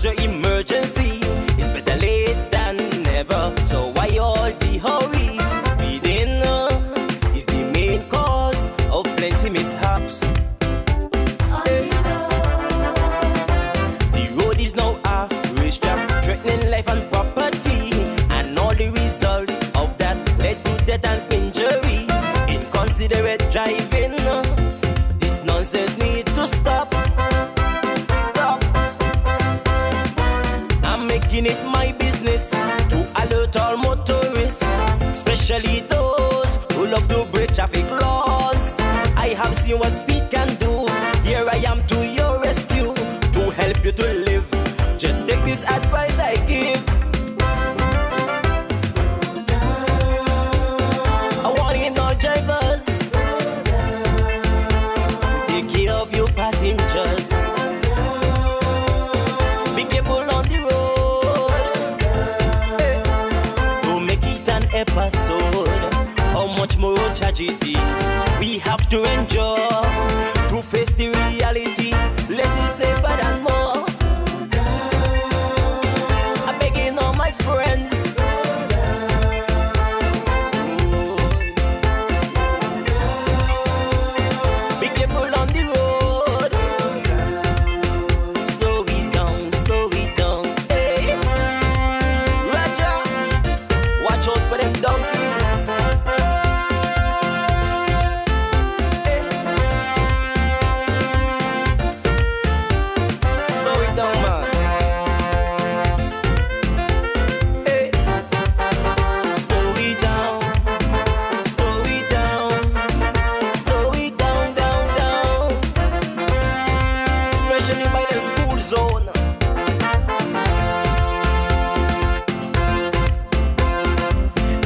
major emergency. It's better late than never. So why all the hurry? Speeding is the main cause of plenty mishaps. The road is now a racetrack, threatening life and property, and all the result of that led to death and injury. Inconsiderate driving, this nonsense need to stop. Stop. I'm making it my business to alert all motorists, especially those who love to break traffic laws. I have seen what speed can do. Here I am to your rescue to help you to live. Just take this advice I give. I want in all drivers to take care of your passengers. Be careful on the road. Don't make it an episode. How much more tragedy we have to endure to face the reality. Less is safer than more. I'm begging all my friends. Be careful on the road. Slow it down, slow it down. Hey, Roger, watch out for them donkeys. Slow it down, man. Hey, slow it down, slow it down, slow it down, down, down. Especially by the school zone.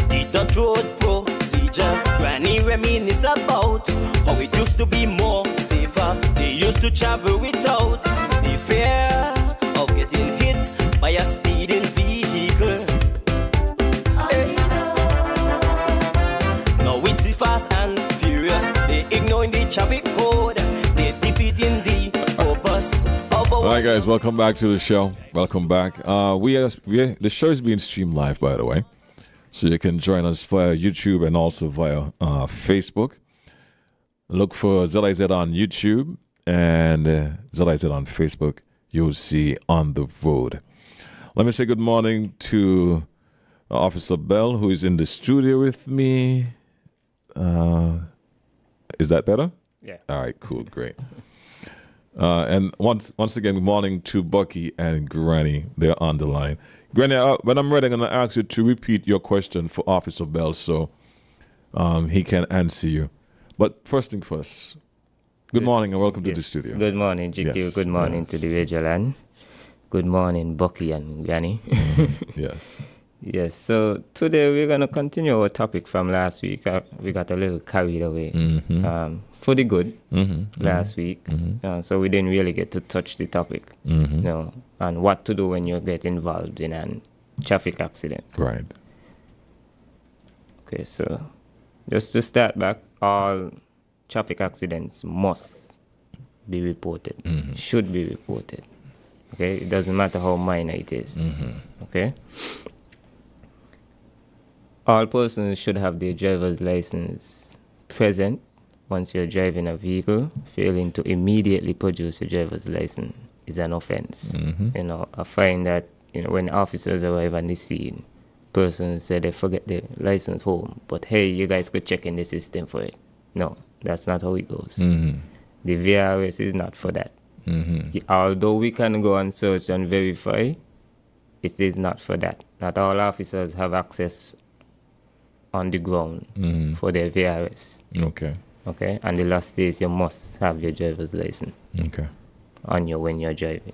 The dirt road procedure, Granny reminisce about how it used to be more safer. They used to travel without the fear of getting hit by a speeding vehicle. Hey. Now it's the fast and furious. They ignoring the traffic code. They defeating the purpose of All our right, guys, welcome back to the show. Welcome back. The show is being streamed live, by the way, so you can join us via YouTube and also via Facebook. Look for ZIZ on YouTube and ZIZ on Facebook. You'll see On the Road. Let me say good morning to Officer Bell, who is in the studio with me. Is that better? Yeah. All right, cool, great. And once again, good morning to Bucky and Granny. They're on the line. Granny, when I'm ready, I'm going to ask you to repeat your question for Officer Bell so he can answer you. But first thing first, good morning and welcome to the studio. Good morning, GQ. Yes, Good morning to the radio land. Good morning, Bucky and Granny. Yes. Yes, so today we're going to continue our topic from last week. We got a little carried away for the good last week. So we didn't really get to touch the topic, and what to do when you get involved in a traffic accident. Right. Okay, so just to start back, all traffic accidents must be reported, should be reported. Okay, it doesn't matter how minor it is. Okay. All persons should have their driver's license present once you're driving a vehicle. Failing to immediately produce your driver's license is an offense. I find that when officers arrive on the scene, persons say they forget their license home, but hey, you guys could check in the system for it. No, that's not how it goes. The VRS is not for that. Although we can go and search and verify, it is not for that. Not all officers have access on the ground for their VRS. Okay. And the last stage, you must have your driver's license on you when you're driving.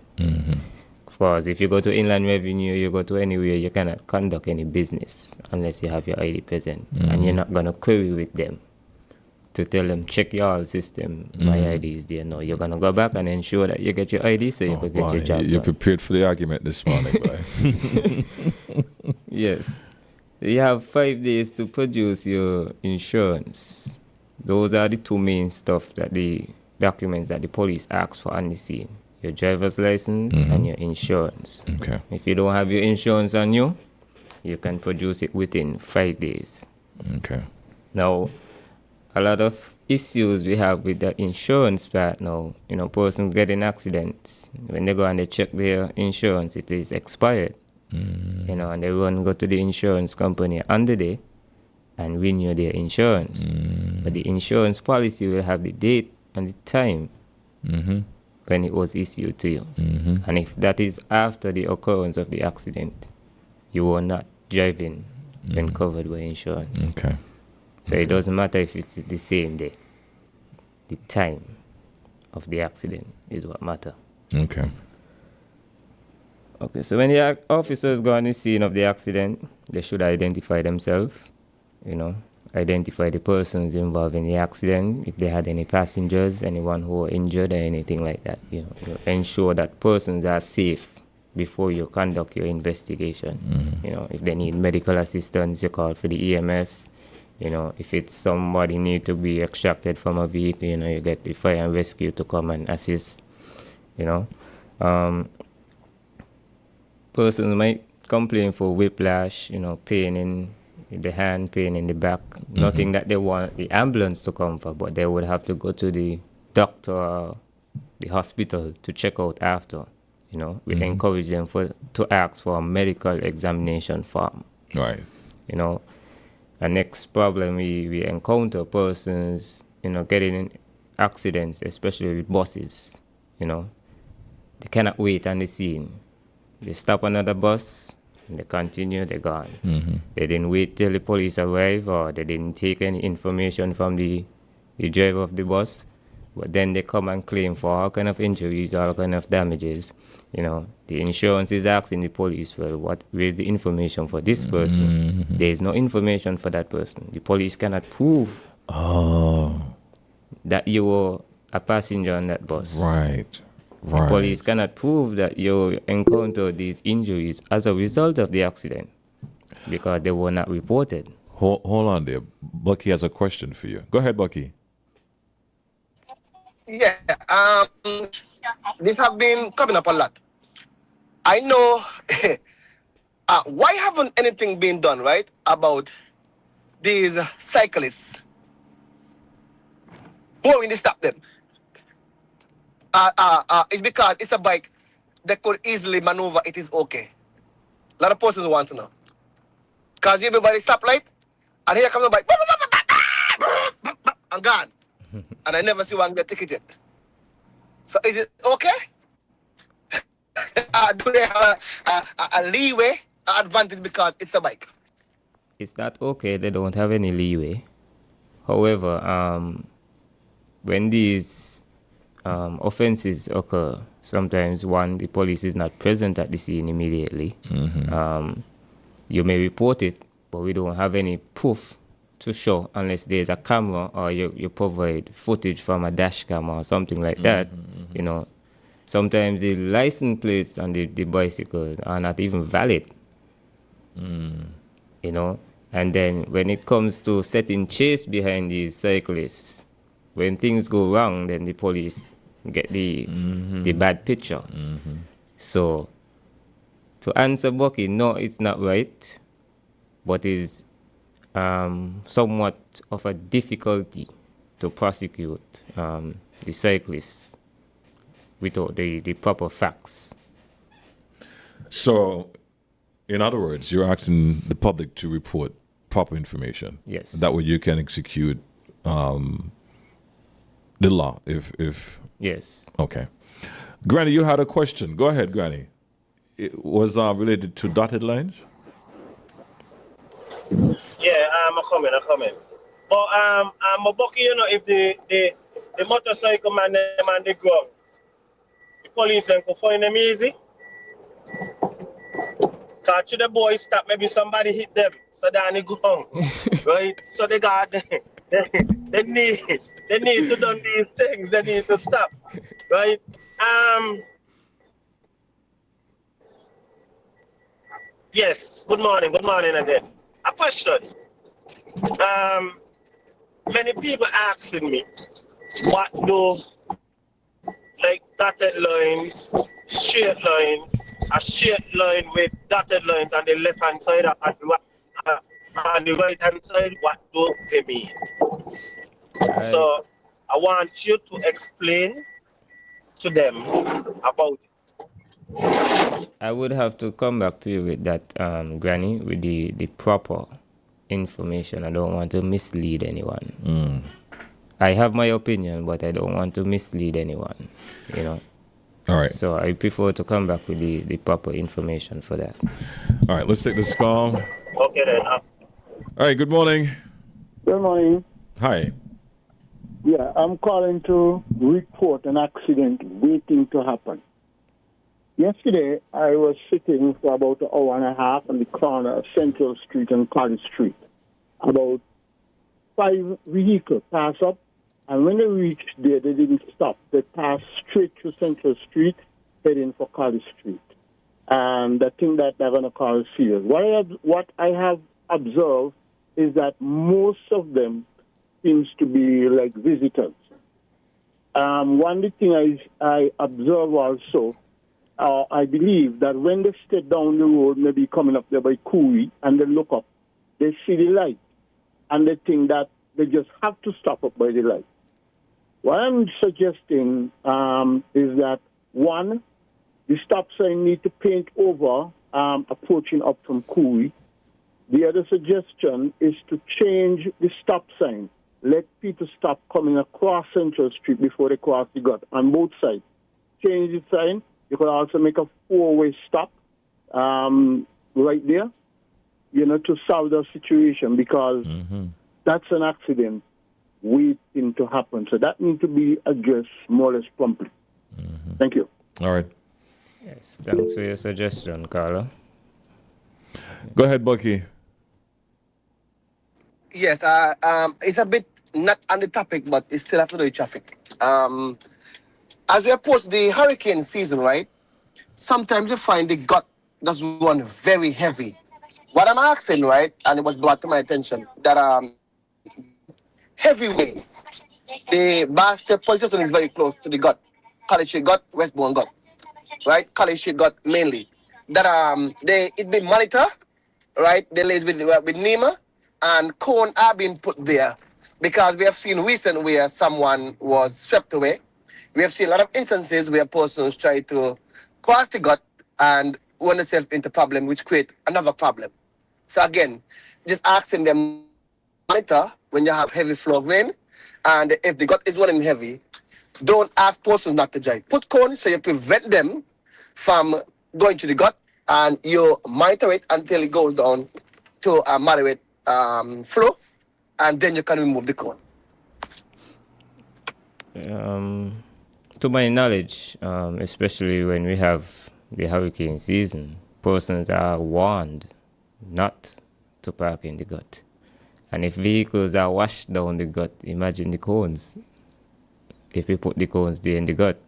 Of course, if you go to Inland Revenue, you go to anywhere, you cannot conduct any business unless you have your ID present. And you're not going to query with them to tell them, check your system, my ID is there. No, you're going to go back and ensure that you get your ID so you can get your job You're done. prepared for the argument this morning, boy. Yes. You have 5 days to produce your insurance. Those are the two main stuff that the documents that the police asks for on the scene. your driver's license and your insurance. Okay. If you don't have your insurance on you, you can produce it within 5 days. Okay. Now, a lot of issues we have with the insurance part now, persons get in accidents. When they go and they check their insurance, it is expired. And they go to the insurance company on the day and renew their insurance. But the insurance policy will have the date and the time when it was issued to you. And if that is after the occurrence of the accident, you are not driving when covered by insurance. Okay. So it doesn't matter if it's the same day. The time of the accident is what matters. Okay. Okay, so when the officers go on the scene of the accident, they should identify themselves, identify the persons involved in the accident, if they had any passengers, anyone who were injured or anything like that. You ensure that persons are safe before you conduct your investigation. If they need medical assistance, you call for the EMS. If it's somebody need to be extracted from a vehicle, you get the fire and rescue to come and assist. Persons might complain for whiplash, pain in the hand, pain in the back. Nothing that they want the ambulance to come for, but they would have to go to the doctor or the hospital to check out after. We encourage them to ask for a medical examination form. Right. A next problem we encounter persons, getting in accidents, especially with buses. They cannot wait on the scene. They stop another bus, and they continue, they're gone. They didn't wait till the police arrive, or they didn't take any information from the driver of the bus. But then they come and claim for all kind of injuries, all kind of damages. The insurance is asking the police, well, where's the information for this person? There is no information for that person. The police cannot prove that you were a passenger on that bus. Right. The police cannot prove that you encountered these injuries as a result of the accident because they were not reported. Hold on there. Bucky has a question for you. Go ahead, Bucky. Yeah, this have been coming up a lot. I know. Why haven't anything been done, right, about these cyclists? Why we need to stop them? It's because it's a bike. They could easily maneuver. It is okay. A lot of persons want to know. Because you be by the stoplight, and here comes the bike. I'm gone. And I never see one get ticket yet. So is it okay? Do they have a leeway, advantage because it's a bike? It's not okay. They don't have any leeway. However, when these offenses occur, sometimes the police is not present at the scene immediately. You may report it, but we don't have any proof to show unless there's a camera or you provide footage from a dash cam or something like that. Sometimes the license plates on the bicycles are not even valid. And then when it comes to setting chase behind these cyclists, when things go wrong, then the police get the bad picture. So to answer Bucky, no, it's not right, but it's somewhat of a difficulty to prosecute the cyclists without the proper facts. So, in other words, you're asking the public to report proper information. Yes. That way you can execute the law. If Yes. Okay. Granny, you had a question. Go ahead, Granny. It was related to dotted lines? Yeah, I'm coming. But I'm a bucky, if the motorcycle man them on the ground, the police then could find them easy. Cause the boys stop, maybe somebody hit them, so they're on the ground, right? So they got they need to do these things. They need to stop, right? Yes. Good morning again. A question. Many people asking me what do like dotted lines, straight lines, a straight line with dotted lines on the left hand side and the right hand side, what do they mean? So I want you to explain to them about it. I would have to come back to you with that, Granny, with the proper information. I don't want to mislead anyone. I have my opinion, but I don't want to mislead anyone, you know. All right. So I prefer to come back with the proper information for that. All right, let's take this call. Okay then. All right, good morning. Good morning. Hi. Yeah, I'm calling to report an accident waiting to happen. Yesterday, I was sitting for about an hour and a half on the corner of Central Street and College Street. About 5 vehicles passed up, and when they reached there, they didn't stop. They passed straight to Central Street, heading for College Street. And I think that they're going to cause serious. What I have observed is that most of them seems to be like visitors. One thing I observe also, I believe that when they step down the road, maybe coming up there by Cooley, and they look up, they see the light, and they think that they just have to stop up by the light. What I'm suggesting is that, one, the stop sign need to paint over approaching up from Cooley. The other suggestion is to change the stop sign. Let people stop coming across Central Street before they cross the gut on both sides. Change the sign. You could also make a 4-way stop right there, to solve the situation, because that's an accident waiting to happen. So that needs to be addressed more or less promptly. Thank you. All right. Yes, thanks for your suggestion, Carla. Go ahead, Bucky. Yes, it's a bit not on the topic, but it still have to do with traffic. As we approach the hurricane season, right, sometimes you find the gut does run very heavy. What I'm asking, right, and it was brought to my attention, that heavy rain, the Bastard police station is very close to the gut. College Street gut, Westbourne gut, right? College Street gut mainly. That it been monitored, right? They laid with NEMA, and cone are being put there, because we have seen recent where someone was swept away. We have seen a lot of instances where persons try to cross the gut and run themselves into problem, which create another problem. So again, just asking them monitor when you have heavy flow of rain, and if the gut is running heavy, don't ask persons not to drive. Put cones so you prevent them from going to the gut, and you monitor it until it goes down to a moderate flow, and then you can remove the cone. To my knowledge, especially when we have the hurricane season, persons are warned not to park in the gut. And if vehicles are washed down the gut, imagine the cones. If we put the cones there in the gut.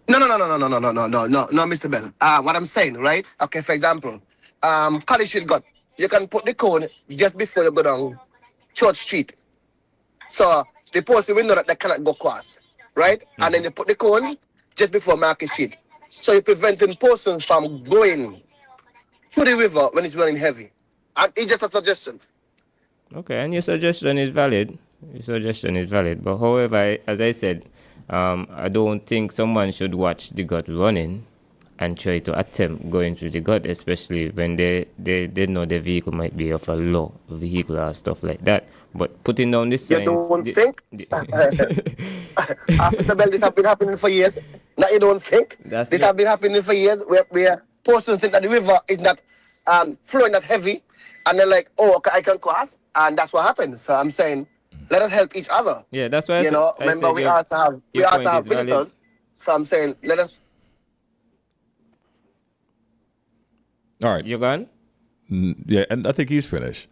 No, Mr. Bell. What I'm saying, right? Okay, for example, College Street gut, you can put the cone just before you go down Church Street. So the person will know that they cannot go across, right? And then you put the cone just before Market Street. So you're preventing persons from going to the river when it's running heavy. And it's just a suggestion. Okay, and your suggestion is valid. But however, as I said, I don't think someone should watch the gut running and try to attempt going through the gut, especially when they know the vehicle might be of a low vehicle or stuff like that. But putting down the signs... You don't think? Officer Bell, this has been happening for years. Now you don't think? This has been happening for years where persons think that the river is not flowing that heavy, and they're like, oh, okay, I can cross, and that's what happens. So I'm saying, let us help each other. Yeah, that's why remember we also have visitors. So I'm saying, let us... All right. You gone? Yeah, and I think he's finished.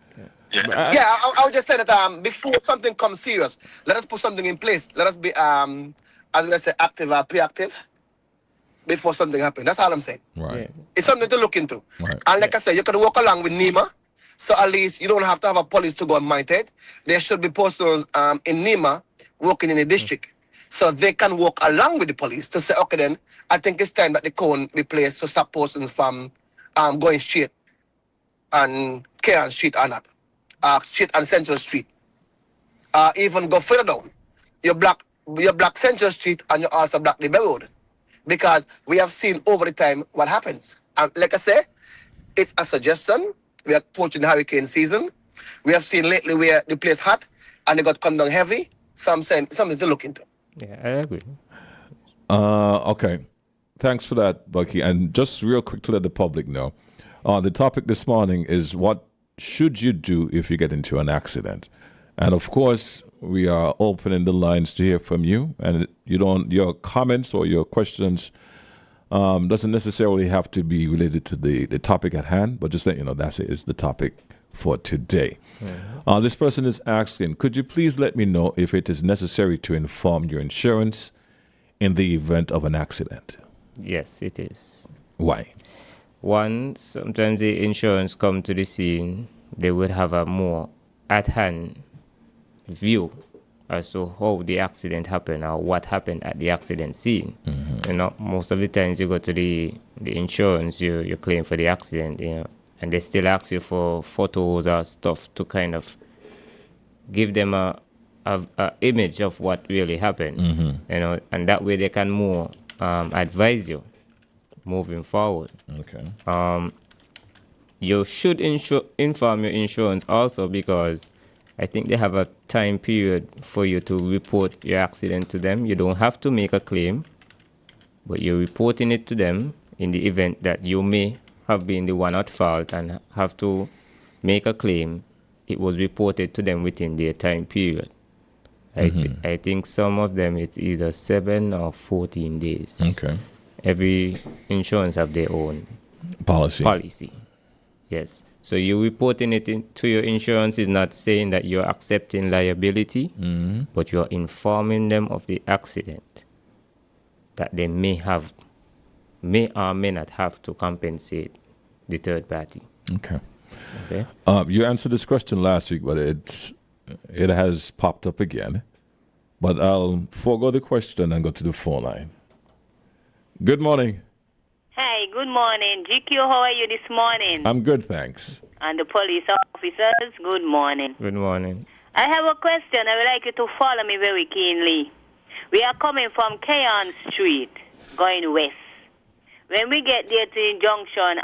Yeah, I would just say that before something comes serious, let us put something in place. Let us be, as let's say, active or proactive before something happens. That's all I'm saying. Right. Yeah. It's something to look into. Right. And like I said, you can walk along with NEMA, so at least you don't have to have a police to go and monitor it. There should be persons in NEMA working in the district. So they can work along with the police to say, okay, then I think it's time that the cone be placed to stop persons from going straight on Cairn Street or not, straight on Central Street. Even go further down. You block Central Street and you also block the Bay Road. Because we have seen over the time what happens. And like I say, it's a suggestion. We are approaching hurricane season. We have seen lately where the place hot and they got come down heavy. Something to look into. Yeah, I agree. Okay. Thanks for that, Bucky. And just real quick to let the public know, the topic this morning is what should you do if you get into an accident? And of course, we are opening the lines to hear from you. And your comments or your questions doesn't necessarily have to be related to the topic at hand, but just that, that is the topic for today. Mm-hmm. This person is asking, could you please let me know if it is necessary to inform your insurance in the event of an accident? Yes, it is. Why? One, sometimes the insurance come to the scene, they would have a more at-hand view as to how the accident happened or what happened at the accident scene. Mm-hmm. Most of the times you go to the insurance, you claim for the accident, and they still ask you for photos or stuff to kind of give them a image of what really happened, mm-hmm. And that way they can more advise you moving forward. Okay. You should inform your insurance also, because I think they have a time period for you to report your accident to them. You don't have to make a claim, but you're reporting it to them in the event that you may have been the one at fault and have to make a claim. It was reported to them within their time period. I think some of them it's either 7 or 14 days. Okay. Every insurance have their own policy. Yes. So you reporting it to your insurance is not saying that you're accepting liability, mm-hmm. but you're informing them of the accident that they may or may not have to compensate the third party. Okay. You answered this question last week, but it has popped up again. But I'll forego the question and go to the phone line. Good morning. Hi, good morning. GQ, how are you this morning? I'm good, thanks. And the police officers, good morning. Good morning. I have a question. I would like you to follow me very keenly. We are coming from Cairn Street, going west. When we get there to the junction,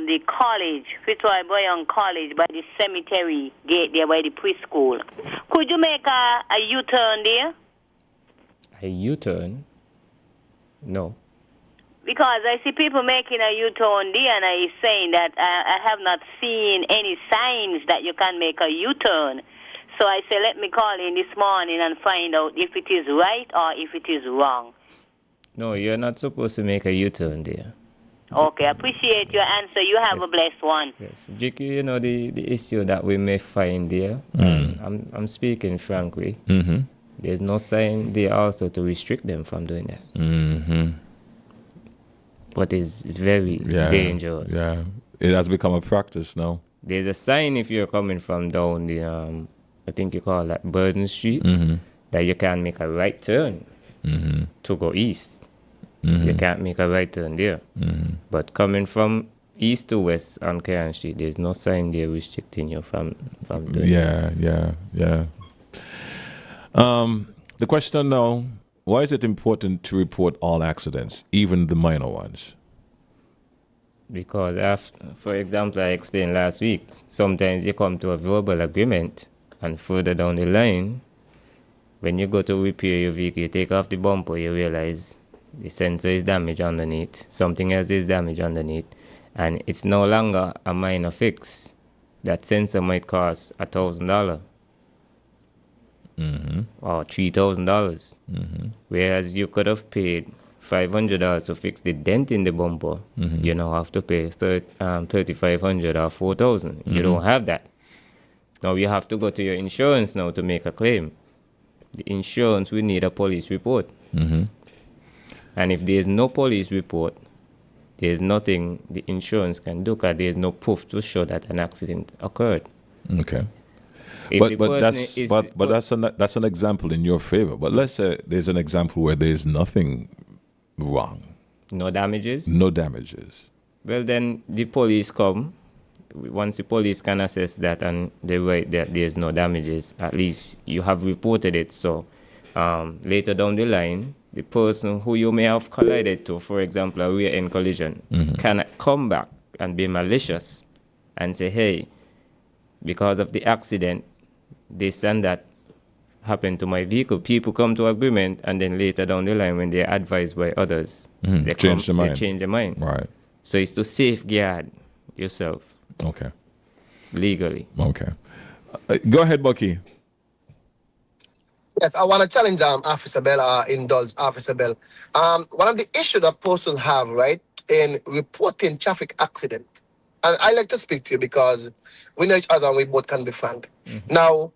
the college, Fitzroy Boyang College, by the cemetery gate there, by the preschool, could you make a U-turn there? A U-turn? No. Because I see people making a U-turn there, and I saying that I have not seen any signs that you can make a U-turn. So I say, let me call in this morning and find out if it is right or if it is wrong. No, you're not supposed to make a U-turn there. Okay, appreciate your answer. You have a blessed one. Yes, Jicky, the issue that we may find there, I'm speaking frankly, mm-hmm. there's no sign there also to restrict them from doing that. Mm-hmm. But it's very dangerous. Yeah, it has become a practice now. There's a sign if you're coming from down the, I think you call that Burden Street, mm-hmm. that you can make a right turn mm-hmm. to go east. Mm-hmm. You can't make a right turn there. Mm-hmm. But coming from east to west on Cairn Street, there's no sign there restricting you from doing that. Yeah. The question now, why is it important to report all accidents, even the minor ones? Because, for example, I explained last week, sometimes you come to a verbal agreement, and further down the line, when you go to repair your vehicle, you take off the bumper, you realize the sensor is damaged underneath, something else is damaged underneath, and it's no longer a minor fix. That sensor might cost $1,000 mm-hmm. or $3,000, mm-hmm. whereas you could have paid $500 to fix the dent in the bumper. Mm-hmm. You now have to pay $3,500 or $4,000. Mm-hmm. You don't have that. Now you have to go to your insurance now to make a claim. The insurance will need a police report. Mm-hmm. And if there is no police report, there is nothing the insurance can do because there is no proof to show that an accident occurred. Okay. If the But person that's an example in your favor. But let's say there's an example where there's nothing wrong, no damages. no damages. Well, then the police come. Once the police can assess that and they write that there's no damages, at least you have reported it. So later down the line, the person who you may have collided to, for example, a rear end collision, can come back and be malicious and say, hey, because of the accident, this and that happened to my vehicle. People come to agreement, and then later down the line, when they're advised by others, they change their mind. Right. So it's to safeguard yourself Okay. legally. Okay. Go ahead, Bucky. Yes, I want to challenge Officer Bell, indulge Officer Bell. One of the issues that persons have, right, in reporting traffic accident, and I like to speak to you because we know each other and we both can be frank. Now,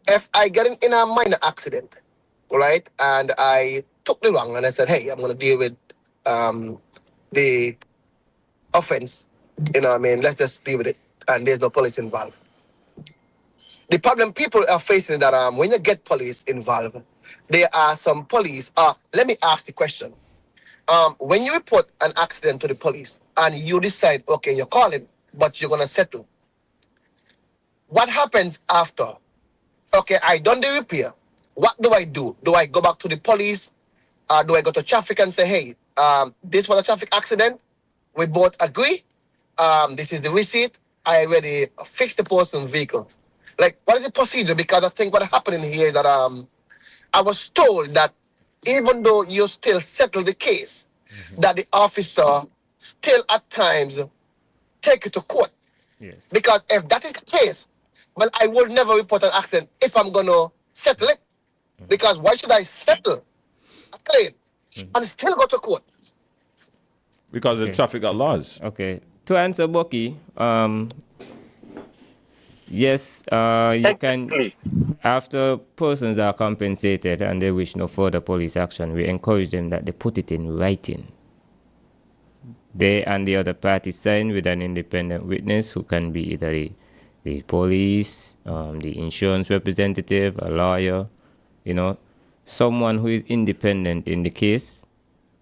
if I get in a minor accident, right, and I took the wrong and I said, hey, I'm going to deal with the offense, you know what I mean, let's just deal with it, and there's no police involved. The problem people are facing that when you get police involved, there are some police. Let me ask the question. When you report an accident to the police and you decide, okay, you're calling, but you're going to settle, what happens after? Okay, I done the repair. What do I do? Do I go back to the police? Do I go to traffic and say, hey, this was a traffic accident? We both agree. This is the receipt. I already fixed the person's vehicle. Like, what is the procedure? Because I think what happened here is that I was told that even though you still settle the case, that the officer still at times take it to court. Yes. Because if that is the case, well, I will never report an accident if I'm going to settle it. Because why should I settle a claim and still go to court? Because the traffic got laws. Okay. To answer Bucky, yes, you can, after persons are compensated and they wish no further police action, we encourage them that they put it in writing. They and the other party sign with an independent witness who can be either the police, the insurance representative, a lawyer, someone who is independent in the case.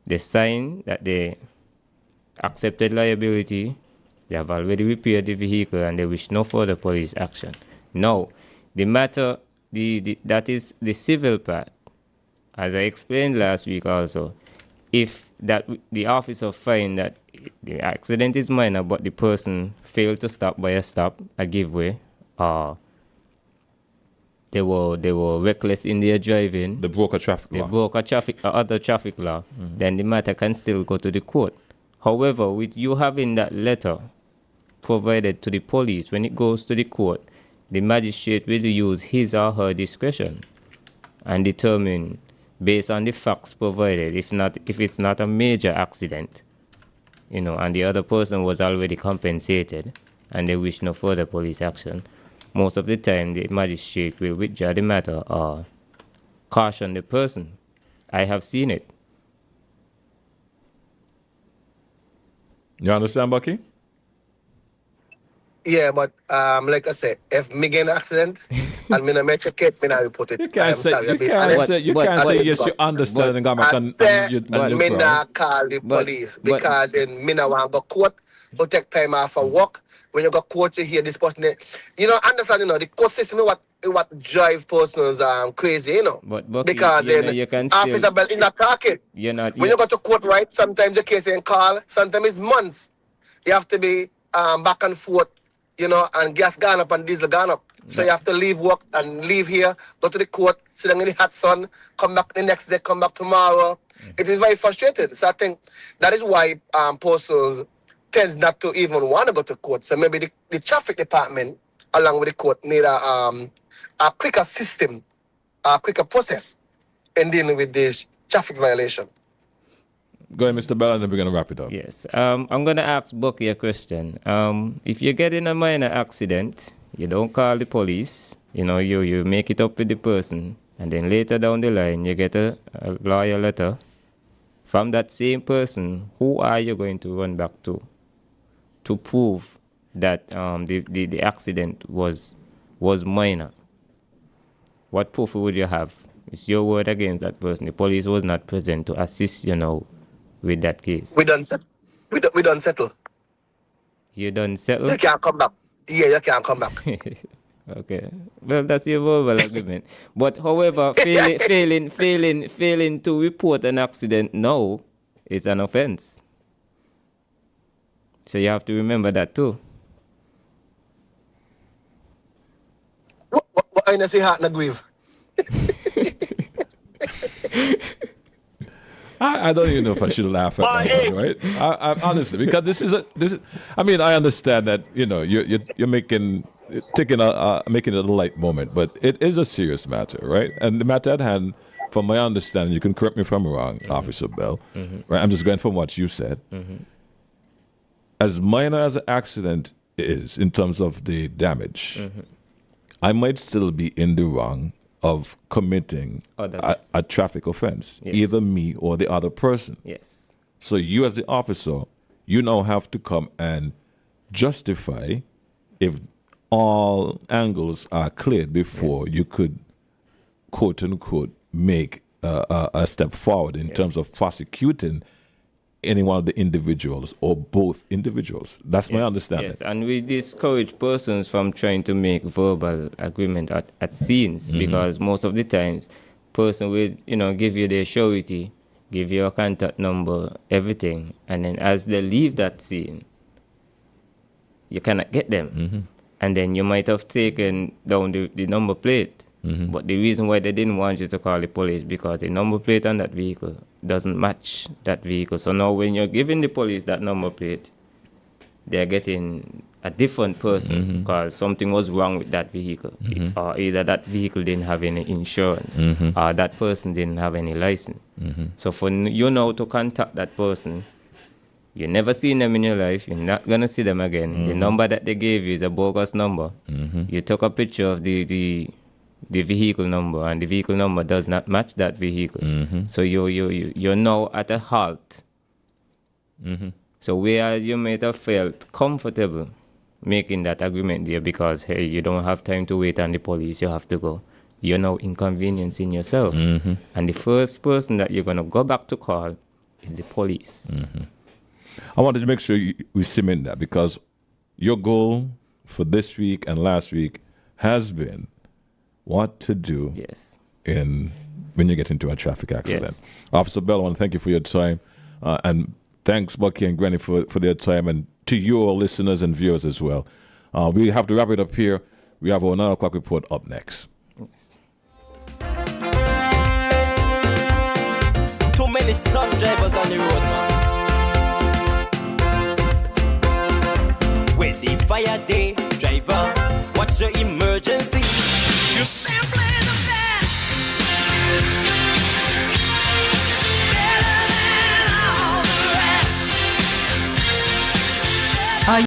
They sign that they accepted liability, they have already repaired the vehicle, and they wish no further police action. Now, the matter, that is the civil part. As I explained last week also, if the officer find that the accident is minor, but the person failed to stop by a stop, a give way, or they were reckless in their driving, They broke a traffic law. they broke other traffic law, then the matter can still go to the court. However, with you having that letter provided to the police, when it goes to the court, the magistrate will use his or her discretion and determine, based on the facts provided, if it's not a major accident, and the other person was already compensated and they wish no further police action, most of the time the magistrate will withdraw the matter or caution the person. I have seen it. You understand, Bucky? Yeah, but like I said, if me get an accident and me not make a case, me not report it. You can't say yes, you understand and go back I and say you me not call the police because then me not want to go court or take time off for work. When you go court, you hear this person. Understand, the court system is what drive persons crazy, But because you can still, Officer Bell is not talking. When you go to court, right, sometimes the case ain't call, sometimes it's months. You have to be back and forth, and gas gone up and diesel gone up. So you have to leave work and leave here, go to the court, sit down in the hot sun, come back the next day, come back tomorrow. It is very frustrating. So I think that is why persons tends not to even want to go to court. So maybe the traffic department, along with the court, need a quicker system, a quicker process in dealing with this traffic violation. Go ahead, Mr. Bell, and then we're going to wrap it up. Yes. I'm going to ask Bucky a question. If you get in a minor accident, you don't call the police, you make it up with the person, and then later down the line, you get a lawyer letter from that same person. Who are you going to run back to prove that the accident was minor? What proof would you have? It's your word against that person. The police was not present to assist you now with that case. We done settle. You done settle? You can't come back. Yeah, you can't come back. Okay. Well, that's your verbal agreement. But however, failing to report an accident now is an offense. So you have to remember that too. What I say heart na grieve? I don't even know if I should laugh at that one, right? I honestly, because this is. I mean, I understand that you're making it a light moment, but it is a serious matter, right? And the matter at hand, from my understanding, you can correct me if I'm wrong, Officer Bell. Right? I'm just going from what you said. As minor as an accident is in terms of the damage, I might still be in the wrong of committing a traffic offense, either me or the other person. Yes. So you as the officer, you now have to come and justify if all angles are cleared before you could, quote unquote, make a step forward in terms of prosecuting any one of the individuals or both individuals. That's my understanding. Yes, and we discourage persons from trying to make verbal agreement at scenes because most of the times, person will give you their surety, give you a contact number, everything, and then as they leave that scene, you cannot get them, and then you might have taken down the number plate. But the reason why they didn't want you to call the police because the number plate on that vehicle doesn't match that vehicle. So now when you're giving the police that number plate, they're getting a different person because something was wrong with that vehicle. Or either that vehicle didn't have any insurance or that person didn't have any license. So for you now to contact that person, you never seen them in your life, you're not going to see them again. The number that they gave you is a bogus number. You took a picture of the vehicle number, and the vehicle number does not match that vehicle. So you're now at a halt. So where you might have felt comfortable making that agreement there because, hey, you don't have time to wait on the police, you have to go. You're now inconveniencing yourself. And the first person that you're going to go back to call is the police. I wanted to make sure we cement that because your goal for this week and last week has been what to do when you get into a traffic accident. Officer Bell, I want to thank you for your time. And thanks, Bucky and Granny, for their time. And to your listeners and viewers as well. We have to wrap it up here. We have our 9 o'clock report up next. Too many stunt drivers on the road, man. With the fire day driver, what's your emergency?